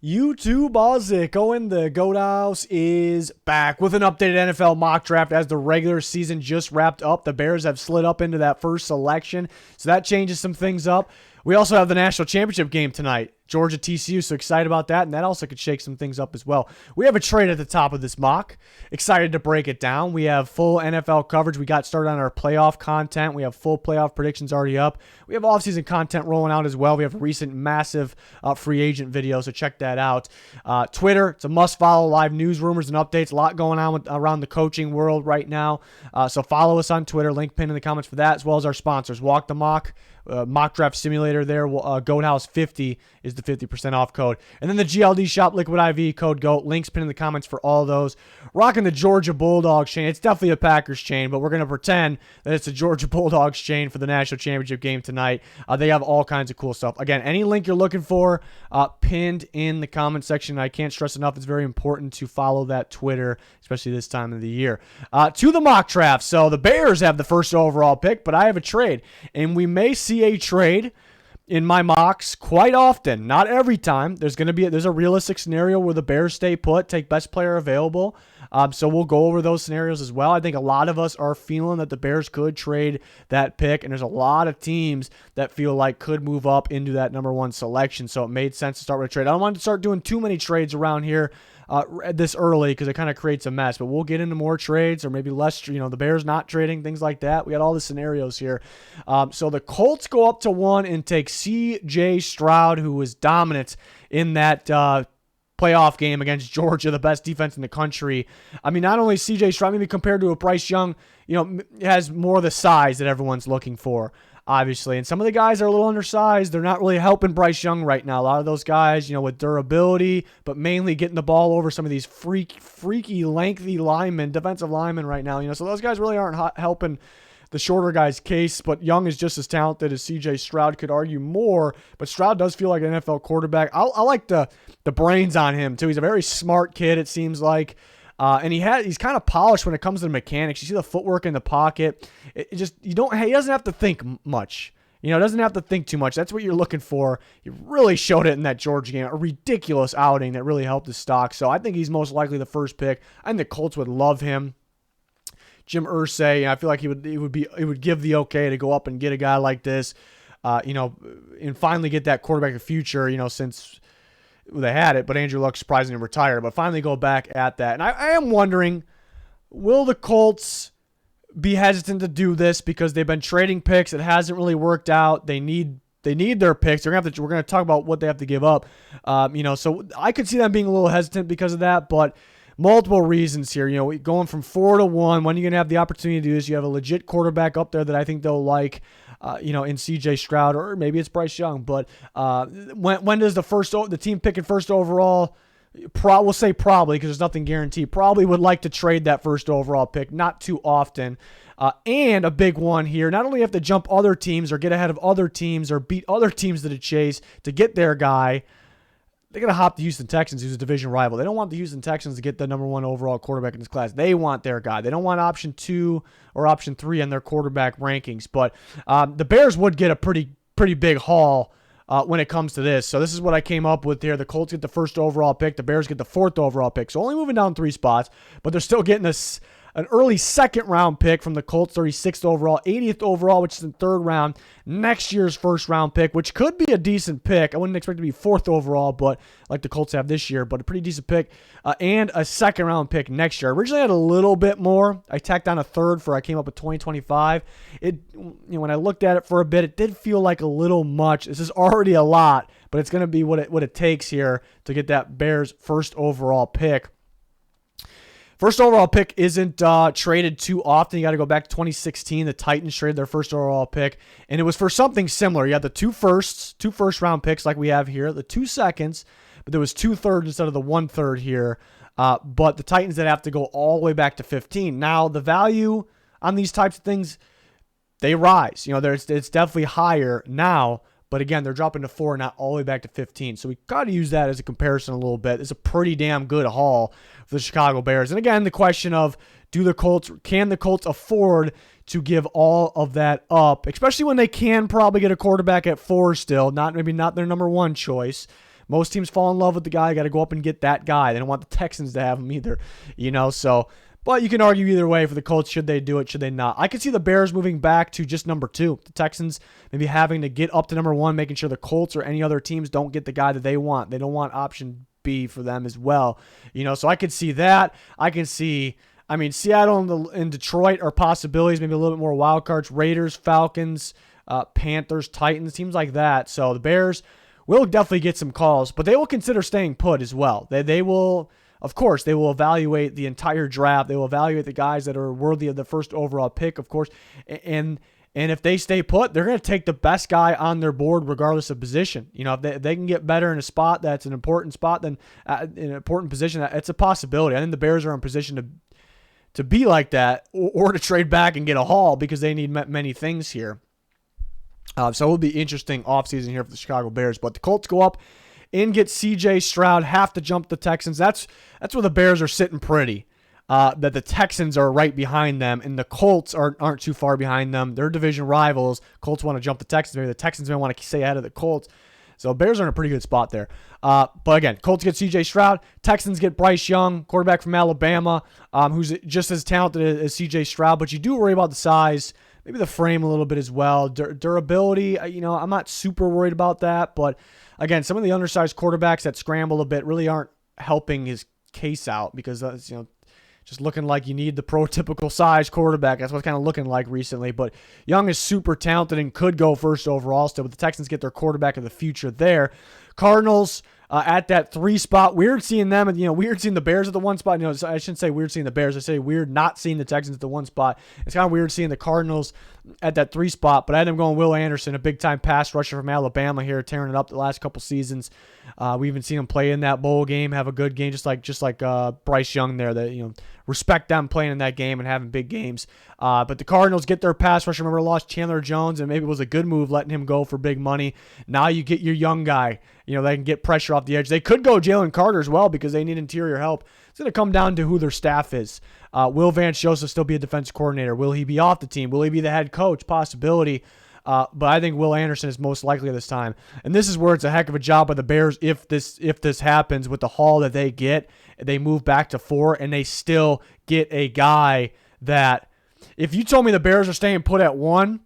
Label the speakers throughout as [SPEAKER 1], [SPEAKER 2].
[SPEAKER 1] YouTube Ozico and the Goat House is back with an updated NFL mock draft as the regular season just wrapped up. The Bears have slid up into that first selection, so that changes some things up. We also have the national championship game tonight, Georgia TCU, so excited about that, and that also could shake some things up as well. We have a trade at the top of this mock. Excited to break it down. We have full NFL coverage. We got started on our playoff content. We have full playoff predictions already up. We have offseason content rolling out as well. We have a recent massive free agent video, so check that out. Twitter, it's a must-follow. Live news, rumors, and updates. A lot going on around the coaching world right now, so follow us on Twitter. Link pinned in the comments for that, as well as our sponsors. Walk the Mock. Mock draft simulator there. Goat House 50 is the 50% off code. And then the GLD shop, Liquid IV, code GOAT. Links pinned in the comments for all those. Rocking the Georgia Bulldogs chain. It's definitely a Packers chain, but we're going to pretend that it's a Georgia Bulldogs chain for the national championship game tonight. They have all kinds of cool stuff. Again, any link you're looking for, pinned in the comment section. I can't stress enough, it's very important to follow that Twitter, especially this time of the year. To the mock draft. So the Bears have the first overall pick, but I have a trade. And we may see a trade in my mocks quite often, not every time. There's a realistic scenario where the Bears stay put, take best player available. So we'll go over those scenarios as well. I think a lot of us are feeling that the Bears could trade that pick, and there's a lot of teams that feel like could move up into that number one selection. So it made sense to start with a trade. I don't want to start doing too many trades around here this early because it kind of creates a mess, but we'll get into more trades or maybe less, the Bears not trading, things like that. We got all the scenarios here. So the Colts go up to 1 and take C.J. Stroud, who was dominant in that playoff game against Georgia, the best defense in the country. I mean, not only C.J. Stroud, maybe compared to a Bryce Young, has more of the size that everyone's looking for, obviously. And some of the guys are a little undersized. They're not really helping Bryce Young right now. A lot of those guys, with durability, but mainly getting the ball over some of these freaky, lengthy linemen, defensive linemen right now. So those guys really aren't helping the shorter guy's case, but Young is just as talented as C.J. Stroud, could argue more, but Stroud does feel like an NFL quarterback. I like the brains on him, too. He's a very smart kid, it seems like. And he's kind of polished when it comes to the mechanics. You see the footwork in the pocket. He doesn't have to think much. Doesn't have to think too much. That's what you're looking for. He really showed it in that Georgia game. A ridiculous outing that really helped his stock. So I think he's most likely the first pick. I think the Colts would love him. Jim Irsay, I feel like he would give the okay to go up and get a guy like this, and finally get that quarterback of the future, since they had it, but Andrew Luck surprisingly retired, but finally go back at that. And I am wondering, will the Colts be hesitant to do this because they've been trading picks? It hasn't really worked out. They need their picks. We're gonna talk about what they have to give up. So I could see them being a little hesitant because of that, but multiple reasons here. Going from 4 to 1, when are you going to have the opportunity to do this? You have a legit quarterback up there that I think they'll like, in C.J. Stroud, or maybe it's Bryce Young. But when does the team picking first overall, we'll say probably because there's nothing guaranteed, probably would like to trade that first overall pick, not too often. And a big one here, not only have to jump other teams or get ahead of other teams or beat other teams to the chase to get their guy, they're going to hop the Houston Texans, who's a division rival. They don't want the Houston Texans to get the number one overall quarterback in this class. They want their guy. They don't want option 2 or option 3 on their quarterback rankings. But the Bears would get a pretty big haul when it comes to this. So this is what I came up with here. The Colts get the first overall pick. The Bears get the 4th overall pick. So only moving down 3 spots, but they're still getting an early 2nd round pick from the Colts, 36th overall, 80th overall, which is in 3rd round, next year's 1st round pick, which could be a decent pick. I wouldn't expect it to be 4th overall, but like the Colts have this year, but a pretty decent pick, and a 2nd round pick next year. I originally had a little bit more. I tacked on a 3rd I came up with 2025. When I looked at it for a bit, it did feel like a little much. This is already a lot, but it's going to be what it takes here to get that Bears 1st overall pick. First overall pick isn't traded too often. You got to go back to 2016. The Titans traded their 1st overall pick, and it was for something similar. You had the 2 first round picks like we have here, the 2 seconds, but there was 2 thirds instead of the 1 third here. But the Titans did have to go all the way back to 15. Now, the value on these types of things, they rise. It's definitely higher now. But again, they're dropping to 4, not all the way back to 15. So we got to use that as a comparison a little bit. It's a pretty damn good haul for the Chicago Bears. And again, the question of can the Colts afford to give all of that up, especially when they can probably get a quarterback at 4 still, maybe not their number 1 choice. Most teams fall in love with the guy. Got to go up and get that guy. They don't want the Texans to have him either, so... But you can argue either way for the Colts. Should they do it? Should they not? I could see the Bears moving back to just number 2. The Texans maybe having to get up to number 1, making sure the Colts or any other teams don't get the guy that they want. They don't want option B for them as well. So I could see that. I can see, Seattle and Detroit are possibilities, maybe a little bit more wild cards. Raiders, Falcons, Panthers, Titans, teams like that. So the Bears will definitely get some calls, but they will consider staying put as well. They will... Of course, they will evaluate the entire draft. They will evaluate the guys that are worthy of the first overall pick, of course. And if they stay put, they're going to take the best guy on their board regardless of position. If they can get better in a spot that's an important spot, then in an important position, it's a possibility. I think the Bears are in position to be like that or to trade back and get a haul because they need many things here. So it will be interesting offseason here for the Chicago Bears. But the Colts go up and get C.J. Stroud, have to jump the Texans. That's where the Bears are sitting pretty. That the Texans are right behind them, and the Colts aren't too far behind them. They're division rivals. Colts want to jump the Texans. Maybe the Texans may want to stay ahead of the Colts. So Bears are in a pretty good spot there. But again, Colts get C.J. Stroud. Texans get Bryce Young, quarterback from Alabama, who's just as talented as C.J. Stroud. But you do worry about the size, maybe the frame a little bit as well. Durability, I'm not super worried about that, but again, some of the undersized quarterbacks that scramble a bit really aren't helping his case out because that's, just looking like you need the prototypical size quarterback. That's what it's kind of looking like recently. But Young is super talented and could go first overall still, but the Texans get their quarterback of the future there. Cardinals at that 3 spot. Weird seeing them, and weird seeing the Bears at the 1 spot. I shouldn't say weird seeing the Bears. I say weird not seeing the Texans at the 1 spot. It's kind of weird seeing the Cardinals at that 3 spot. But I had them going Will Anderson, a big time pass rusher from Alabama here, tearing it up the last couple seasons. We even seen him play in that bowl game, have a good game, just like Bryce Young there. That respect them playing in that game and having big games. But the Cardinals get their pass rusher. Remember, lost Chandler Jones, and maybe it was a good move letting him go for big money. Now you get your young guy. They can get pressure off the edge. They could go Jalen Carter as well because they need interior help. It's going to come down to who their staff is. Will Vance Joseph still be a defense coordinator? Will he be off the team? Will he be the head coach? Possibility. But I think Will Anderson is most likely this time. And this is where it's a heck of a job by the Bears if this happens with the haul that they get. They move back to 4, and they still get a guy that if you told me the Bears are staying put at 1,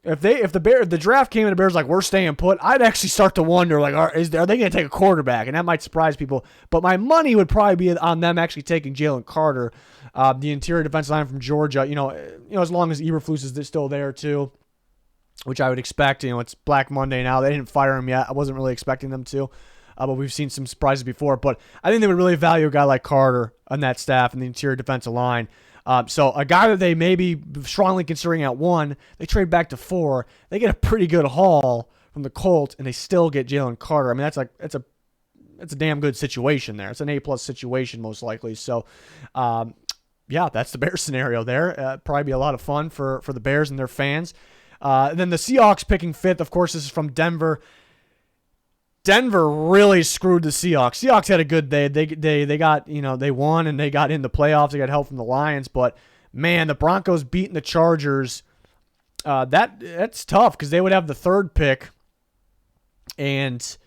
[SPEAKER 1] if the draft came and the Bears like we're staying put, I'd actually start to wonder like are they going to take a quarterback, and that might surprise people. But my money would probably be on them actually taking Jalen Carter, the interior defensive line from Georgia. As long as Eberflus is still there too, which I would expect. It's Black Monday now. They didn't fire him yet. I wasn't really expecting them to, but we've seen some surprises before. But I think they would really value a guy like Carter on that staff and the interior defensive line. So a guy that they may be strongly considering at 1, they trade back to 4. They get a pretty good haul from the Colts, and they still get Jalen Carter. That's a damn good situation there. It's an A+ situation most likely. So, that's the Bears scenario there. Probably be a lot of fun for the Bears and their fans. Then the Seahawks picking 5th. Of course, this is from Denver. Denver really screwed the Seahawks. Seahawks had a good day. They got, they won and they got in the playoffs. They got help from the Lions, but man, the Broncos beating the Chargers. That's tough because they would have the 3rd pick and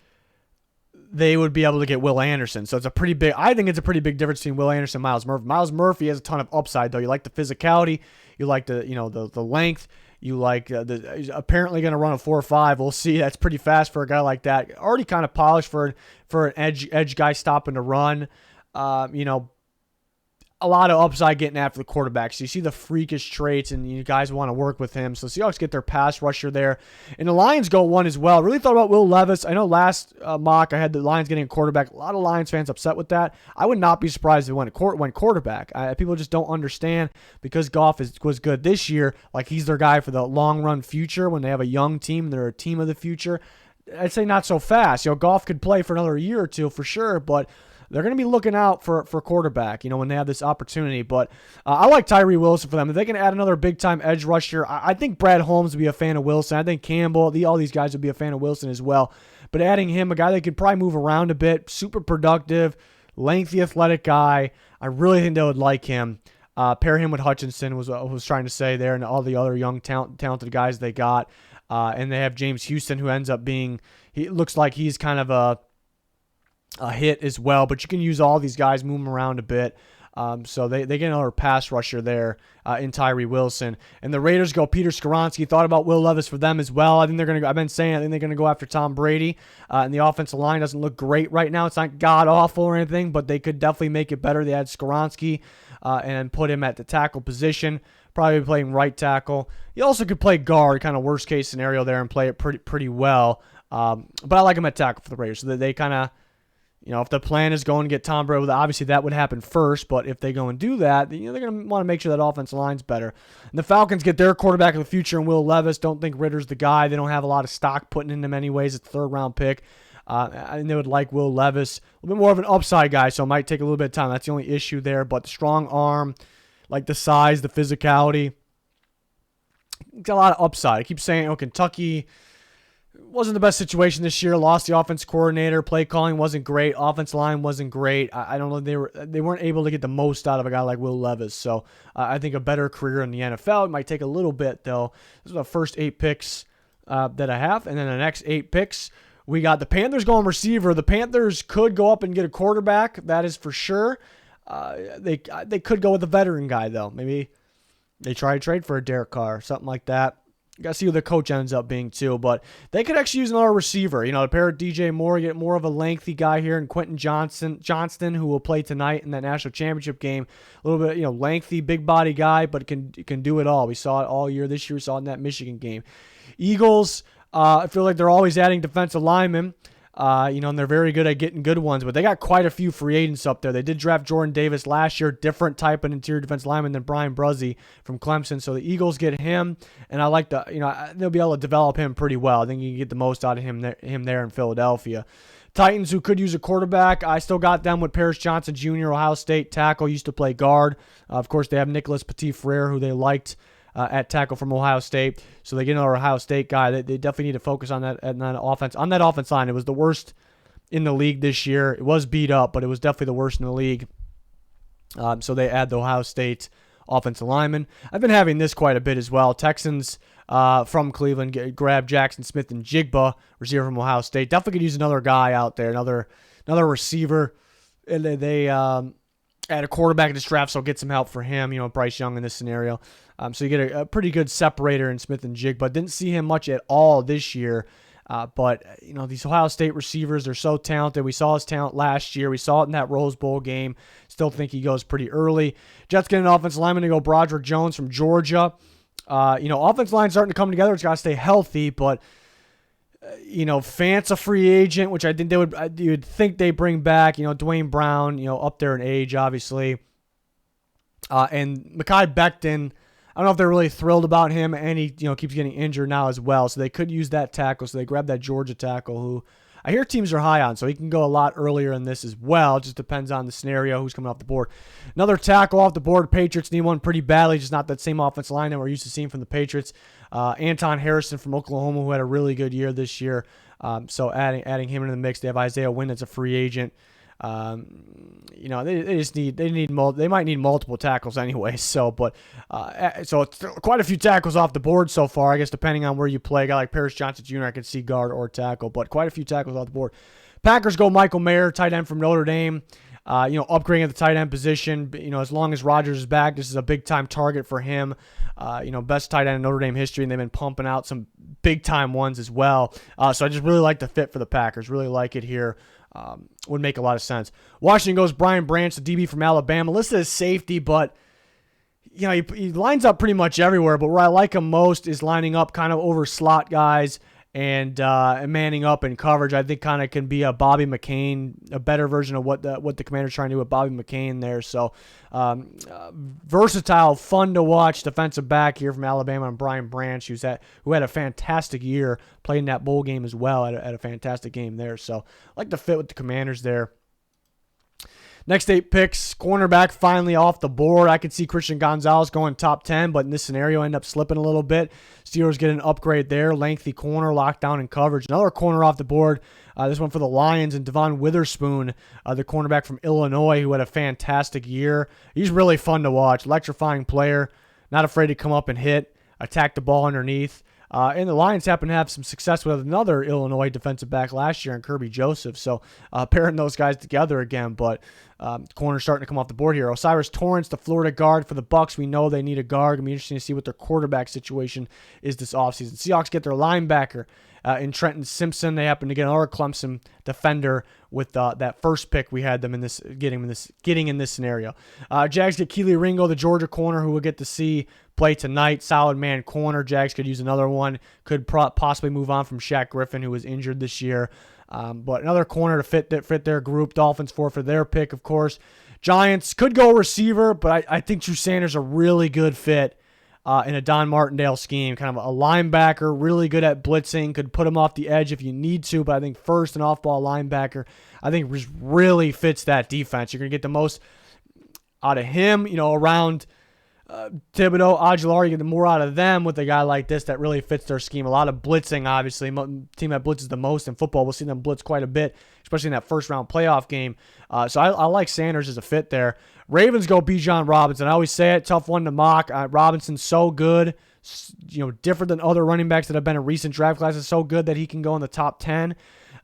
[SPEAKER 1] they would be able to get Will Anderson. So I think it's a pretty big difference between Will Anderson and Miles Murphy. Miles Murphy has a ton of upside though. You like the physicality, you like the length. You like he's apparently going to run a 4.5. We'll see. That's pretty fast for a guy like that. Already kind of polished for an edge guy stopping to run. A lot of upside getting after the quarterback. So you see the freakish traits, and you guys want to work with him. So Seahawks get their pass rusher there. And the Lions go 1 as well. Really thought about Will Levis. I know last mock I had the Lions getting a quarterback. A lot of Lions fans upset with that. I would not be surprised if it went quarterback. People just don't understand because Goff was good this year. Like he's their guy for the long-run future when they have a young team. They're a team of the future. I'd say not so fast. Goff could play for another year or two for sure, but they're going to be looking out for quarterback, when they have this opportunity. But I like Tyree Wilson for them. If they can add another big-time edge rusher, I think Brad Holmes would be a fan of Wilson. I think Campbell, all these guys would be a fan of Wilson as well. But adding him, a guy that could probably move around a bit, super productive, lengthy, athletic guy, I really think they would like him. Pair him with Hutchinson was what I was trying to say there, and all the other young talented guys they got. And they have James Houston, who ends up being, he looks like he's kind of a hit as well, but you can use all these guys, move them around a bit. So they get another pass rusher there in Tyree Wilson. And the Raiders go Peter Skoronski. Thought about Will Levis for them as well. I think they're going to go. I've been saying I think they're going to go after Tom Brady. And the offensive line doesn't look great right now. It's not god-awful or anything, but they could definitely make it better. They had Skoronski and put him at the tackle position. Probably playing right tackle. He also could play guard, kind of worst-case scenario there, and play it pretty well. But I like him at tackle for the Raiders. So that they kind of, if the plan is going to get Tom Brady, obviously that would happen first. But if they go and do that, they're going to want to make sure that offensive line's better. And the Falcons get their quarterback of the future in Will Levis. Don't think Ritter's the guy. They don't have a lot of stock putting in him anyways. It's a third-round pick. And they would like Will Levis. A little bit more of an upside guy, so it might take a little bit of time. That's the only issue there. But the strong arm, like the size, the physicality, got a lot of upside. I keep saying, Kentucky wasn't the best situation this year. Lost the offense coordinator. Play calling wasn't great. Offense line wasn't great. I don't know. They weren't able to get the most out of a guy like Will Levis. So I think a better career in the NFL. It might take a little bit though. This is the first 8 picks that I have, and then the next 8 picks we got the Panthers going receiver. The Panthers could go up and get a quarterback. That is for sure. They could go with a veteran guy though. Maybe they try to trade for a Derek Carr, something like that. You got to see who the coach ends up being too, but they could actually use another receiver. To pair with DJ Moore, get more of a lengthy guy here, and Quentin Johnston, who will play tonight in that national championship game. A little bit, lengthy, big body guy, but can do it all. We saw it all year. This year we saw it in that Michigan game. Eagles, I feel like they're always adding defensive linemen. And they're very good at getting good ones, but they got quite a few free agents up there. They did draft Jordan Davis last year, different type of interior defense lineman than Brian Bruzzi from Clemson. So the Eagles get him, and I like they'll be able to develop him pretty well. I think you can get the most out of him there in Philadelphia. Titans, who could use a quarterback, I still got them with Paris Johnson Jr., Ohio State tackle, used to play guard. Of course, they have Nicholas Petit-Frere, who they liked at tackle from Ohio State. So they get another Ohio State guy. They definitely need to focus on that offense. On that offense line, it was the worst in the league this year. It was beat up, but it was definitely the worst in the league. So they add the Ohio State offensive lineman. I've been having this quite a bit as well. Texans from Cleveland grab Jackson Smith and Jigba, receiver from Ohio State. Definitely could use another guy out there, another receiver. And they add a quarterback in this draft, so get some help for him, Bryce Young in this scenario. So you get a pretty good separator in Smith and Jigba. Didn't see him much at all this year. But these Ohio State receivers, they're so talented. We saw his talent last year. We saw it in that Rose Bowl game. Still think he goes pretty early. Jets get an offensive lineman to go Broderick Jones from Georgia. Offensive line starting to come together. It's got to stay healthy, but Fant's a free agent, which I think you'd think they bring back. Dwayne Brown, up there in age, obviously. And Mekhi Becton, I don't know if they're really thrilled about him, and he keeps getting injured now as well. So they could use that tackle. So they grab that Georgia tackle, who I hear teams are high on. So he can go a lot earlier in this as well. It just depends on the scenario, who's coming off the board. Another tackle off the board. Patriots need one pretty badly. Just not that same offensive line that we're used to seeing from the Patriots. Anton Harrison from Oklahoma, who had a really good year this year. So adding him into the mix. They have Isaiah Wynn as a free agent. They might need multiple tackles anyway. So it's quite a few tackles off the board so far. I guess depending on where you play, a guy like Paris Johnson Jr., I could see guard or tackle, but quite a few tackles off the board. Packers go Michael Mayer, tight end from Notre Dame. Upgrading at the tight end position. As long as Rodgers is back, this is a big time target for him. Best tight end in Notre Dame history, and they've been pumping out some big time ones as well. So I just really like the fit for the Packers. Really like it here. Would make a lot of sense. Washington goes Brian Branch, the DB from Alabama, listed as safety, but he lines up pretty much everywhere. But where I like him most is lining up kind of over slot guys and manning up in coverage. I think kind of can be a Bobby McCain, a better version of what the Commanders trying to do with Bobby McCain there. So versatile, fun to watch defensive back here from Alabama, and Brian Branch, who had a fantastic year, played in that bowl game as well, at a fantastic game there. So I like the fit with the Commanders there. Next 8 picks, cornerback finally off the board. I could see Christian Gonzalez going top 10, but in this scenario, end up slipping a little bit. Steelers get an upgrade there. Lengthy corner, lockdown and coverage. Another corner off the board. This one for the Lions, and Devon Witherspoon, the cornerback from Illinois, who had a fantastic year. He's really fun to watch. Electrifying player. Not afraid to come up and hit. Attack the ball underneath. And the Lions happen to have some success with another Illinois defensive back last year in Kirby Joseph. So pairing those guys together again. But corner starting to come off the board here. Osiris Torrance, the Florida guard for the Bucs. We know they need a guard. It'll be interesting to see what their quarterback situation is this offseason. Seahawks get their linebacker in Trenton Simpson. They happen to get another Clemson defender with that first pick we had them getting in this scenario. Jags get Keely Ringo, the Georgia corner, who we'll get to see play tonight. Solid man corner. Jags could use another one. Could possibly move on from Shaq Griffin, who was injured this year. But another corner to fit their group. Dolphins for their pick, of course. Giants could go receiver, but I think Drew Sanders a really good fit in a Don Martindale scheme. Kind of a linebacker, really good at blitzing. Could put him off the edge if you need to, but I think first an off-ball linebacker, I think really fits that defense. You're going to get the most out of him, around Thibodeau, Aguilar. You get the more out of them with a guy like this that really fits their scheme. A lot of blitzing, obviously. Team that blitzes the most in football. We'll see them blitz quite a bit, especially in that first-round playoff game. So I like Sanders as a fit there. Ravens go Bijan Robinson. I always say it, tough one to mock. Robinson's so good, different than other running backs that have been in recent draft classes, so good that he can go in the top 10.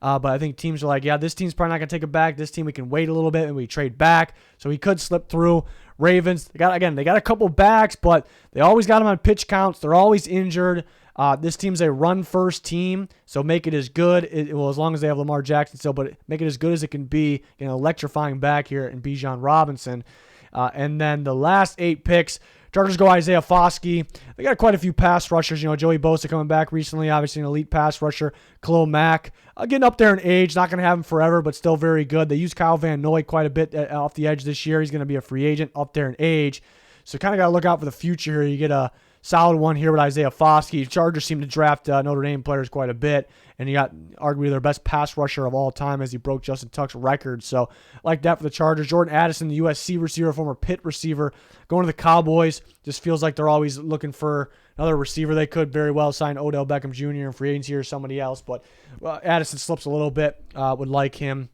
[SPEAKER 1] But I think teams are like, yeah, this team's probably not going to take it back. This team, we can wait a little bit and we trade back. So he could slip through. Ravens, they got a couple backs, but they always got them on pitch counts. They're always injured. This team's a run-first team, so make it as good. As long as they have Lamar Jackson still, but make it as good as it can be. Electrifying back here in Bijan Robinson. And then the last 8 picks, Chargers go Isaiah Foskey. They got quite a few pass rushers. Joey Bosa coming back recently, obviously an elite pass rusher. Khalil Mack, getting up there in age, not going to have him forever, but still very good. They use Kyle Van Noy quite a bit off the edge this year. He's going to be a free agent up there in age. So kind of got to look out for the future here. You get a solid one here with Isaiah Foskey. Chargers seem to draft Notre Dame players quite a bit, and you got arguably their best pass rusher of all time as he broke Justin Tuck's record. So like that for the Chargers. Jordan Addison, the USC receiver, former Pitt receiver, going to the Cowboys. Just feels like they're always looking for another receiver. They could very well sign Odell Beckham Jr. in free agency or somebody else, but Addison slips a little bit. Would like him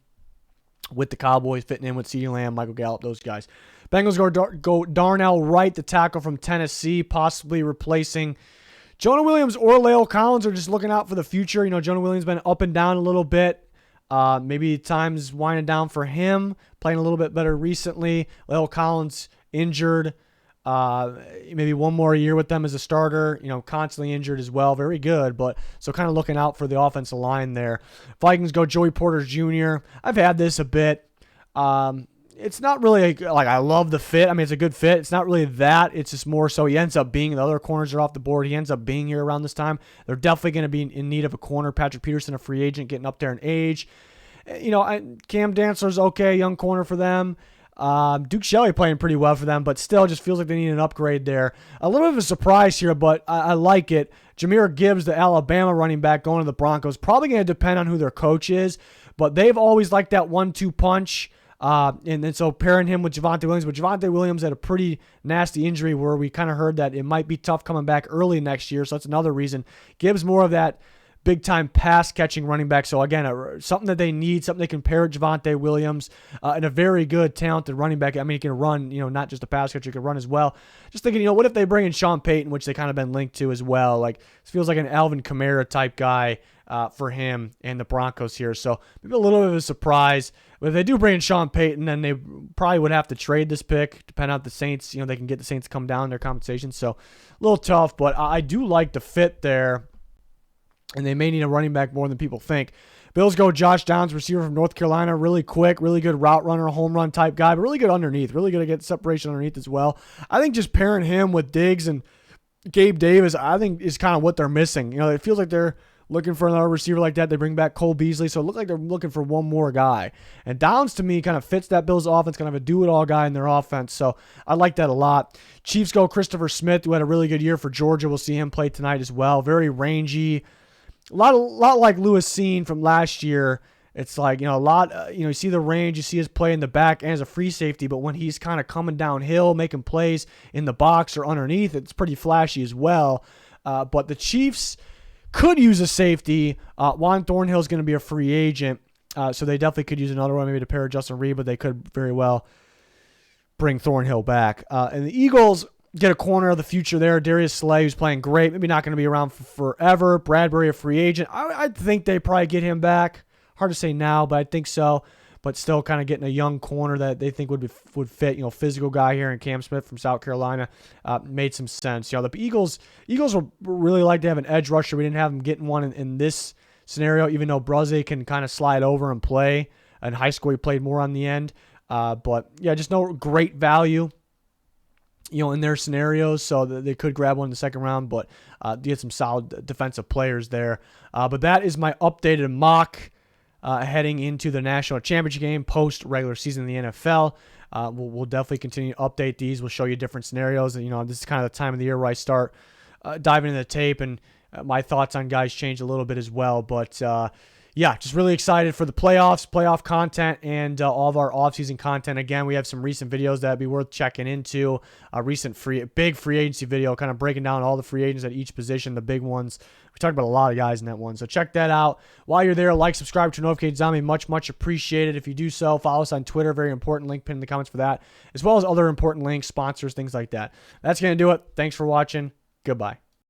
[SPEAKER 1] with the Cowboys, fitting in with CeeDee Lamb, Michael Gallup, those guys. Bengals go Darnell Wright, the tackle from Tennessee, possibly replacing Jonah Williams or La'el Collins, are just looking out for the future. Jonah Williams been up and down a little bit. Maybe time's winding down for him, playing a little bit better recently. La'el Collins injured. Maybe one more year with them as a starter, constantly injured as well. Very good, but so kind of looking out for the offensive line there. Vikings go Joey Porter Jr. I've had this a bit. It's not really I love the fit. I mean, it's a good fit. It's not really that. It's just more so he ends up being, the other corners are off the board. He ends up being here around this time. They're definitely going to be in need of a corner. Patrick Peterson, a free agent, getting up there in age. Cam Dantzler's okay, young corner for them. Duke Shelley playing pretty well for them, but still just feels like they need an upgrade there. A little bit of a surprise here, but I like it. Jameer Gibbs, the Alabama running back, going to the Broncos. Probably going to depend on who their coach is, but they've always liked that 1-2 punch. And then so pairing him with Javonte Williams, but Javonte Williams had a pretty nasty injury where we kind of heard that it might be tough coming back early next year. So that's another reason. Gibbs more of that big-time pass-catching running back. So, again, something that they need, something they can pair with Javonte Williams, and a very good, talented running back. I mean, he can run, not just a pass catcher, he can run as well. Just thinking, what if they bring in Sean Payton, which they kind of been linked to as well. This feels like an Alvin Kamara type guy for him and the Broncos here. So, maybe a little bit of a surprise. But if they do bring in Sean Payton, then they probably would have to trade this pick, depending on the Saints. They can get the Saints to come down in their compensation. So, a little tough, but I do like the fit there. And they may need a running back more than people think. Bills go Josh Downs, receiver from North Carolina. Really quick, really good route runner, home run type guy, but really good underneath. Really good to get separation underneath as well. I think just pairing him with Diggs and Gabe Davis, I think is kind of what they're missing. It feels like they're looking for another receiver like that. They bring back Cole Beasley, so it looks like they're looking for one more guy. And Downs, to me, kind of fits that Bills offense, kind of a do-it-all guy in their offense. So I like that a lot. Chiefs go Christopher Smith, who had a really good year for Georgia. We'll see him play tonight as well. Very rangy. A lot like Lewis Seen from last year. It's like, you see the range, you see his play in the back and as a free safety, but when he's kind of coming downhill, making plays in the box or underneath, it's pretty flashy as well. But the Chiefs could use a safety. Juan Thornhill is going to be a free agent, so they definitely could use another one, maybe to pair with Justin Reed, but they could very well bring Thornhill back. And the Eagles get a corner of the future there. Darius Slay, who's playing great, maybe not going to be around for forever. Bradbury, a free agent. I think they probably get him back. Hard to say now, but I think so. But still kind of getting a young corner that they think would fit. Physical guy here in Cam Smith from South Carolina made some sense. The Eagles would really like to have an edge rusher. We didn't have them getting one in this scenario, even though Braze can kind of slide over and play. In high school, he played more on the end. But yeah, just no great value, in their scenarios. So they could grab one in the second round, but get some solid defensive players there. But that is my updated mock heading into the national championship game post regular season in the NFL. We'll definitely continue to update these. We'll show you different scenarios. This is kind of the time of the year where I start diving into the tape, and my thoughts on guys change a little bit as well. But yeah, just really excited for the playoff content, and all of our offseason content. Again, we have some recent videos that'd be worth checking into. A recent big free agency video, kind of breaking down all the free agents at each position, the big ones. We talked about a lot of guys in that one, so check that out. While you're there, like, subscribe to Notifications on me. Much, much appreciated if you do so. Follow us on Twitter, very important. Link pinned in the comments for that, as well as other important links, sponsors, things like that. That's going to do it. Thanks for watching. Goodbye.